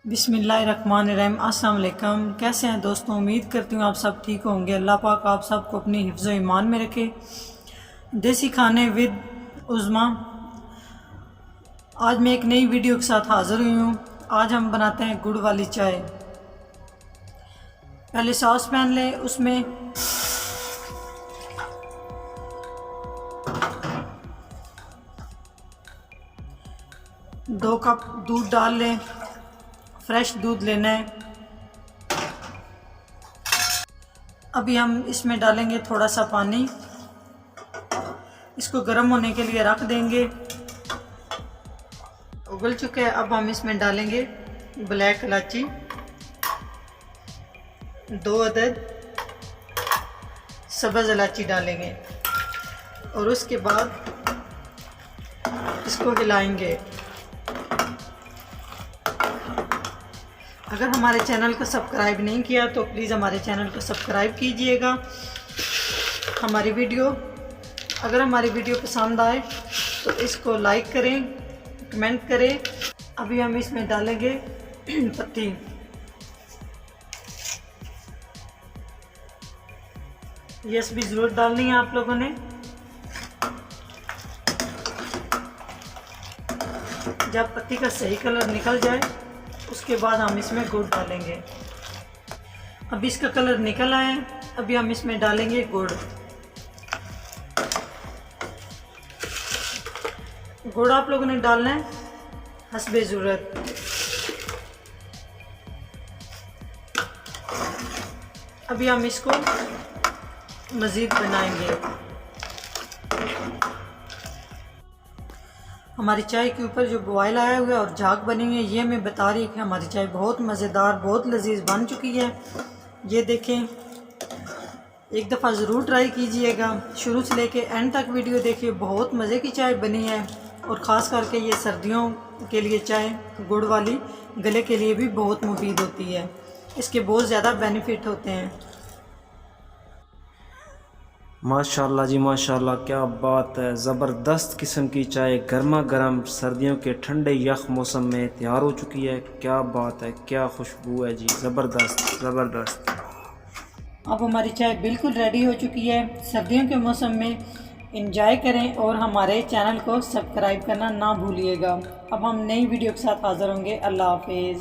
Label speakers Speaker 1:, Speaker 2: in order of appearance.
Speaker 1: बिस्मिल्लाहिर्रहमानिर्रहीम। अस्सलाम वालेकुम। कैसे हैं दोस्तों? उम्मीद करती हूँ आप सब ठीक होंगे। अल्लाह पाक आप सबको अपनी हिफ्ज़ व ईमान में रखे। देसी खाने विद उज़मा, आज मैं एक नई वीडियो के साथ हाज़िर हुई हूँ। आज हम बनाते हैं गुड़ वाली चाय। पहले सॉस पैन लें, उसमें दो कप दूध डाल लें। फ्रेश दूध लेना है। अभी हम इसमें डालेंगे थोड़ा सा पानी। इसको गर्म होने के लिए रख देंगे। उबल चुके हैं। अब हम इसमें डालेंगे ब्लैक इलायची 2 अदद, सब्ज़ इलायची डालेंगे और उसके बाद इसको हिलाएंगे। अगर हमारे चैनल को सब्सक्राइब नहीं किया तो प्लीज़ हमारे चैनल को सब्सक्राइब कीजिएगा। अगर हमारी वीडियो पसंद आए तो इसको लाइक करें, कमेंट करें। अभी हम इसमें डालेंगे पत्ती। ये भी ज़रूर डालनी है आप लोगों ने। जब पत्ती का सही कलर निकल जाए उसके बाद हम इसमें गुड़ डालेंगे। अब इसका कलर निकल आया है। अभी हम इसमें डालेंगे गुड़। गुड़ आप लोगों ने डालना है हस्बे ज़रूरत। अभी हम इसको मज़ीद बनाएंगे। हमारी चाय के ऊपर जो बॉयल आया हुआ है और झाग बनी हुई है, ये मैं बता रही कि हमारी चाय बहुत मज़ेदार, बहुत लजीज बन चुकी है। ये देखें, एक दफ़ा ज़रूर ट्राई कीजिएगा। शुरू से लेके एंड तक वीडियो देखिए। बहुत मज़े की चाय बनी है और ख़ास करके ये सर्दियों के लिए चाय गुड़ वाली गले के लिए भी बहुत मुफीद होती है। इसके बहुत ज़्यादा बेनिफिट होते हैं।
Speaker 2: माशाल्लाह जी माशाल्लाह, क्या बात है। ज़बरदस्त किस्म की चाय गर्मा गर्म सर्दियों के ठंडे यख मौसम में तैयार हो चुकी है। क्या बात है, क्या खुशबू है जी, ज़बरदस्त ज़बरदस्त।
Speaker 1: अब हमारी चाय बिल्कुल रेडी हो चुकी है। सर्दियों के मौसम में एंजॉय करें और हमारे चैनल को सब्सक्राइब करना ना भूलिएगा। अब हम नई वीडियो के साथ हाज़िर होंगे। अल्लाह हाफिज़।